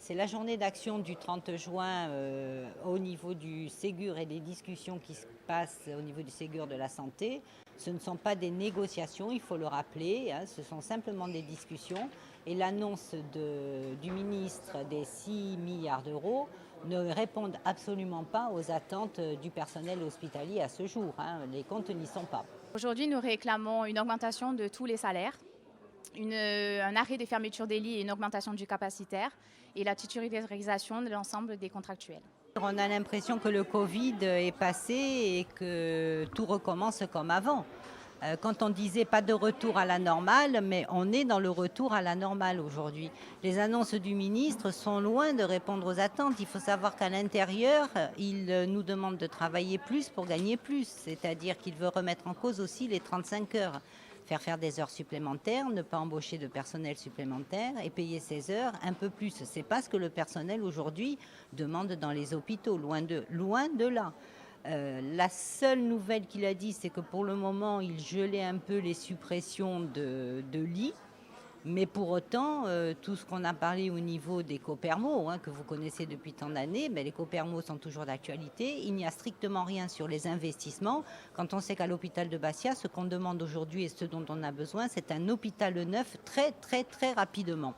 C'est la journée d'action du 30 juin au niveau du Ségur et des discussions qui se passent au niveau du Ségur de la santé. Ce ne sont pas des négociations, il faut le rappeler, hein, ce sont simplement des discussions. Et l'annonce du ministre des 6 milliards d'euros ne répondent absolument pas aux attentes du personnel hospitalier à ce jour, hein. Les comptes n'y sont pas. Aujourd'hui, nous réclamons une augmentation de tous les salaires, un arrêt des fermetures des lits et une augmentation du capacitaire et la titularisation de l'ensemble des contractuels. On a l'impression que le Covid est passé et que tout recommence comme avant. Quand on disait pas de retour à la normale, mais on est dans le retour à la normale aujourd'hui. Les annonces du ministre sont loin de répondre aux attentes. Il faut savoir qu'à l'intérieur, il nous demande de travailler plus pour gagner plus. C'est-à-dire qu'il veut remettre en cause aussi les 35 heures. Faire des heures supplémentaires, ne pas embaucher de personnel supplémentaire et payer ses heures un peu plus. C'est pas ce que le personnel aujourd'hui demande dans les hôpitaux, loin de là. La seule nouvelle qu'il a dit, c'est que pour le moment, il gelait un peu les suppressions de lits. Mais pour autant, tout ce qu'on a parlé au niveau des copermos, hein, que vous connaissez depuis tant d'années, ben, les copermos sont toujours d'actualité. Il n'y a strictement rien sur les investissements. Quand on sait qu'à l'hôpital de Bastia, ce qu'on demande aujourd'hui et ce dont on a besoin, c'est un hôpital neuf très, très, très rapidement.